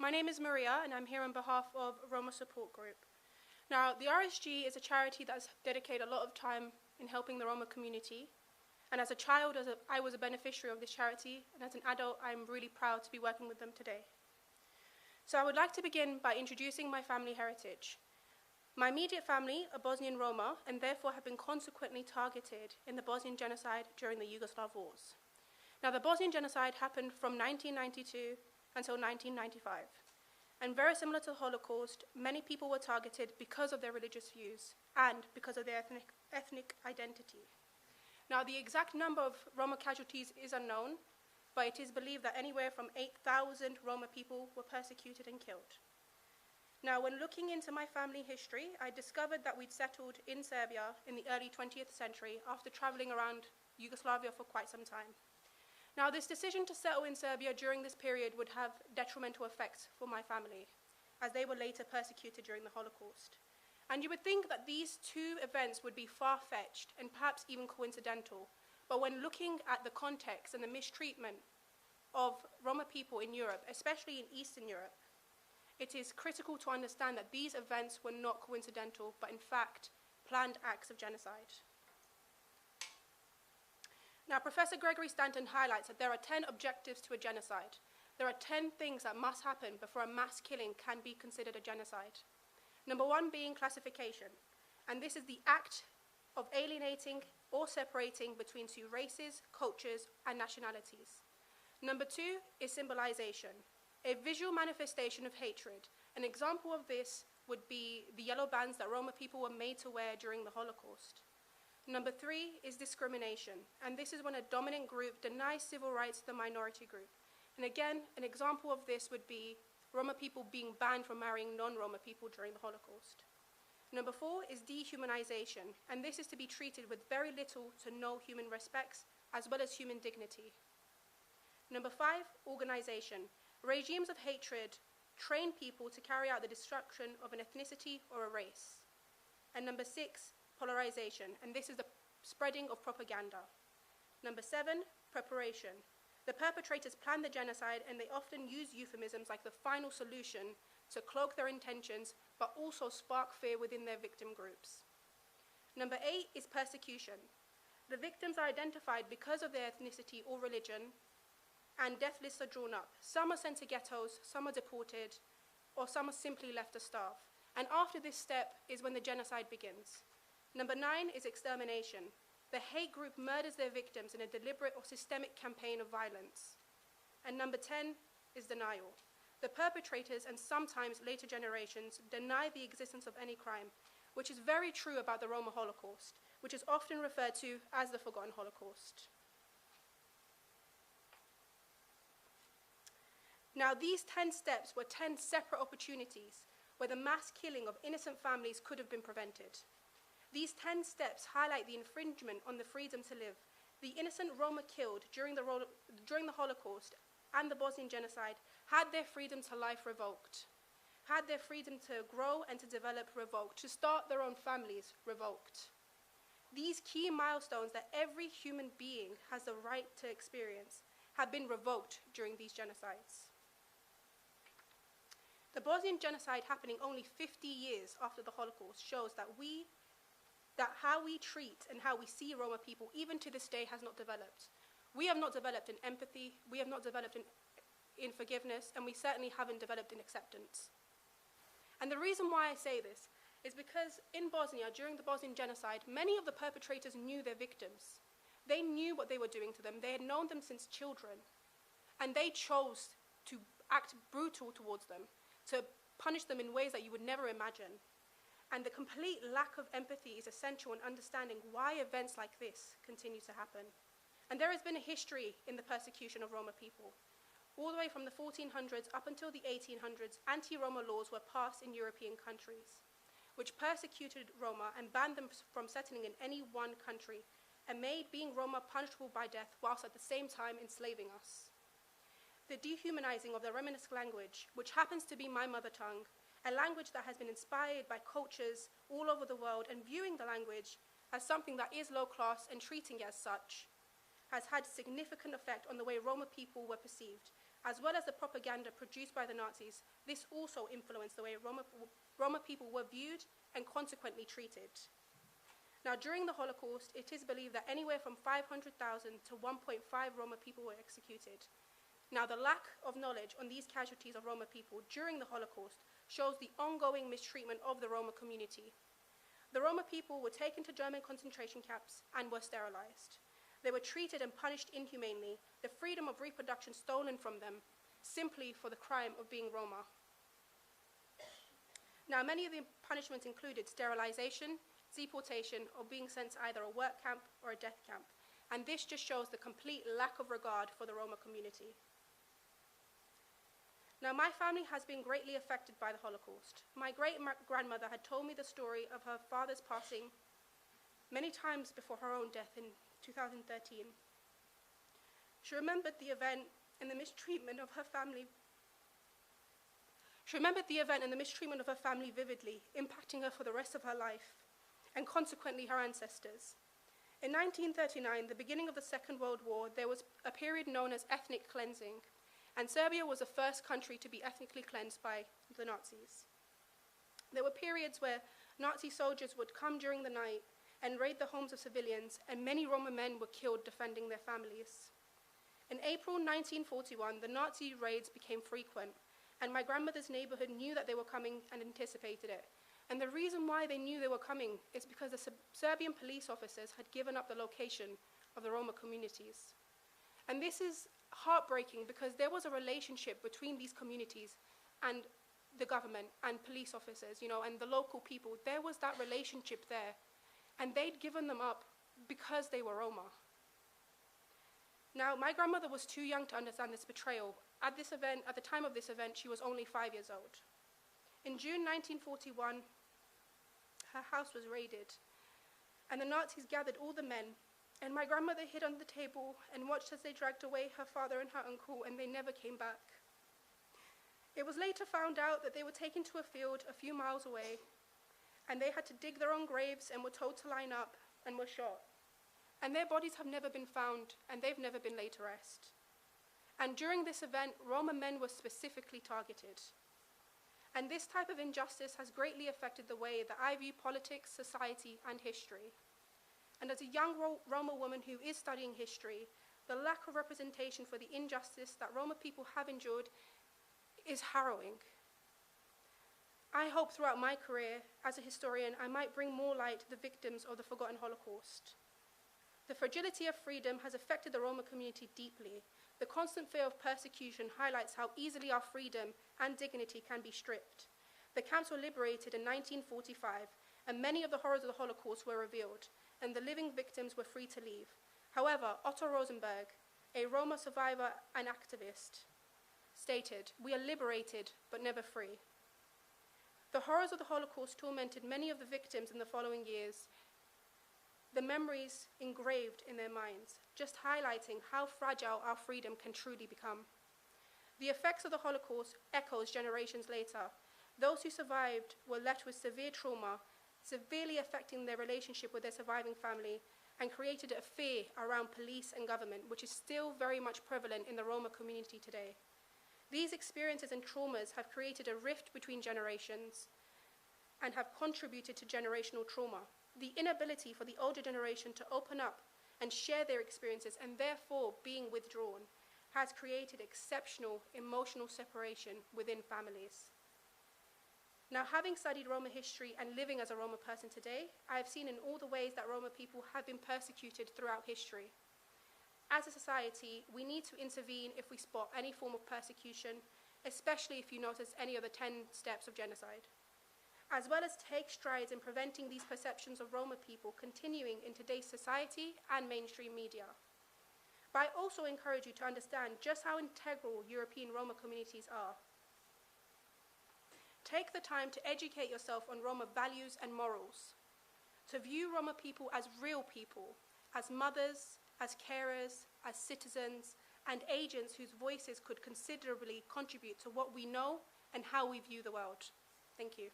My name is Maria, and I'm here on behalf of Roma Support Group. Now, the RSG is a charity that has dedicated a lot of time in helping the Roma community. And as a child, I was a beneficiary of this charity, and as an adult, I'm really proud to be working with them today. So I would like to begin by introducing my family heritage. My immediate family are Bosnian Roma, and therefore have been consequently targeted in the Bosnian genocide during the Yugoslav wars. Now, the Bosnian genocide happened from 1992 until 1995. And very similar to the Holocaust, many people were targeted because of their religious views and because of their ethnic identity. Now, the exact number of Roma casualties is unknown, but it is believed that anywhere from 8,000 Roma people were persecuted and killed. Now, when looking into my family history, I discovered that we'd settled in Serbia in the early 20th century after traveling around Yugoslavia for quite some time. Now, this decision to settle in Serbia during this period would have detrimental effects for my family, as they were later persecuted during the Holocaust. And you would think that these two events would be far-fetched and perhaps even coincidental, but when looking at the context and the mistreatment of Roma people in Europe, especially in Eastern Europe, it is critical to understand that these events were not coincidental, but in fact, planned acts of genocide. Now, Professor Gregory Stanton highlights that there are 10 objectives to a genocide. There are 10 things that must happen before a mass killing can be considered a genocide. Number one being classification, and this is the act of alienating or separating between two races, cultures, and nationalities. Number two is symbolization, a visual manifestation of hatred. An example of this would be the yellow bands that Roma people were made to wear during the Holocaust. Number three is discrimination, and this is when a dominant group denies civil rights to the minority group. And again, an example of this would be Roma people being banned from marrying non-Roma people during the Holocaust. Number four is dehumanization, and this is to be treated with very little to no human respects, as well as human dignity. Number five, organization. Regimes of hatred train people to carry out the destruction of an ethnicity or a race. And number six, polarization, and this is the spreading of propaganda. Number seven, preparation. The perpetrators plan the genocide, and they often use euphemisms like the final solution to cloak their intentions, but also spark fear within their victim groups. Number eight is persecution. The victims are identified because of their ethnicity or religion, and death lists are drawn up. Some are sent to ghettos, some are deported, or some are simply left to starve. And after this step is when the genocide begins. Number nine is extermination. The hate group murders their victims in a deliberate or systemic campaign of violence. And number 10 is denial. The perpetrators and sometimes later generations deny the existence of any crime, which is very true about the Roma Holocaust, which is often referred to as the forgotten Holocaust. Now, these 10 steps were 10 separate opportunities where the mass killing of innocent families could have been prevented. These 10 steps highlight the infringement on the freedom to live. The innocent Roma killed during the Holocaust and the Bosnian genocide had their freedom to life revoked, had their freedom to grow and to develop revoked, to start their own families revoked. These key milestones that every human being has the right to experience have been revoked during these genocides. The Bosnian genocide happening only 50 years after the Holocaust shows that how we treat and how we see Roma people, even to this day, has not developed. We have not developed in empathy, we have not developed in forgiveness, and we certainly haven't developed in acceptance. And the reason why I say this is because in Bosnia, during the Bosnian genocide, many of the perpetrators knew their victims. They knew what they were doing to them. They had known them since children. And they chose to act brutal towards them, to punish them in ways that you would never imagine. And the complete lack of empathy is essential in understanding why events like this continue to happen. And there has been a history in the persecution of Roma people. All the way from the 1400s up until the 1800s, anti-Roma laws were passed in European countries, which persecuted Roma and banned them from settling in any one country, and made being Roma punishable by death, whilst at the same time enslaving us. The dehumanizing of the Romanesque language, which happens to be my mother tongue, a language that has been inspired by cultures all over the world, and viewing the language as something that is low class and treating it as such, has had significant effect on the way Roma people were perceived, as well as the propaganda produced by the Nazis, this also influenced the way Roma people were viewed and consequently treated. Now, during the Holocaust, it is believed that anywhere from 500,000 to 1.5 Roma people were executed. Now, the lack of knowledge on these casualties of Roma people during the Holocaust shows the ongoing mistreatment of the Roma community. The Roma people were taken to German concentration camps and were sterilized. They were treated and punished inhumanely, the freedom of reproduction stolen from them, simply for the crime of being Roma. Now, many of the punishments included sterilization, deportation, or being sent to either a work camp or a death camp. And this just shows the complete lack of regard for the Roma community. Now, my family has been greatly affected by the Holocaust. My great-grandmother had told me the story of her father's passing many times before her own death in 2013. She remembered the event and the mistreatment of her family. She remembered the event and the mistreatment of her family vividly, impacting her for the rest of her life, and consequently her ancestors. In 1939, the beginning of the Second World War, there was a period known as ethnic cleansing, and Serbia was the first country to be ethnically cleansed by the Nazis. There were periods where Nazi soldiers would come during the night and raid the homes of civilians, and many Roma men were killed defending their families. In April 1941, the Nazi raids became frequent, and my grandmother's neighborhood knew that they were coming and anticipated it. And the reason why they knew they were coming is because the Serbian police officers had given up the location of the Roma communities. And this is heartbreaking because there was a relationship between these communities and the government and police officers, and the local people. There was that relationship there, and they'd given them up because they were Roma. Now, my grandmother was too young to understand this betrayal. At the time of this event, she was only 5 years old. In June 1941, her house was raided, and the Nazis gathered all the men, and my grandmother hid under the table and watched as they dragged away her father and her uncle, and they never came back. It was later found out that they were taken to a field a few miles away, and they had to dig their own graves and were told to line up and were shot. And their bodies have never been found, and they've never been laid to rest. And during this event, Roma men were specifically targeted. And this type of injustice has greatly affected the way that I view politics, society, and history. And as a young Roma woman who is studying history, the lack of representation for the injustice that Roma people have endured is harrowing. I hope throughout my career as a historian, I might bring more light to the victims of the forgotten Holocaust. The fragility of freedom has affected the Roma community deeply. The constant fear of persecution highlights how easily our freedom and dignity can be stripped. The camps were liberated in 1945, and many of the horrors of the Holocaust were revealed, and the living victims were free to leave. However, Otto Rosenberg, a Roma survivor and activist, stated, "We are liberated, but never free." The horrors of the Holocaust tormented many of the victims in the following years, the memories engraved in their minds, just highlighting how fragile our freedom can truly become. The effects of the Holocaust echoes generations later. Those who survived were left with severe trauma, severely affecting their relationship with their surviving family, and created a fear around police and government, which is still very much prevalent in the Roma community today. These experiences and traumas have created a rift between generations and have contributed to generational trauma. The inability for the older generation to open up and share their experiences, and therefore being withdrawn, has created exceptional emotional separation within families. Now, having studied Roma history and living as a Roma person today, I have seen in all the ways that Roma people have been persecuted throughout history. As a society, we need to intervene if we spot any form of persecution, especially if you notice any of the 10 steps of genocide, as well as take strides in preventing these perceptions of Roma people continuing in today's society and mainstream media. But I also encourage you to understand just how integral European Roma communities are. Take the time to educate yourself on Roma values and morals, to view Roma people as real people, as mothers, as carers, as citizens, and agents whose voices could considerably contribute to what we know and how we view the world. Thank you.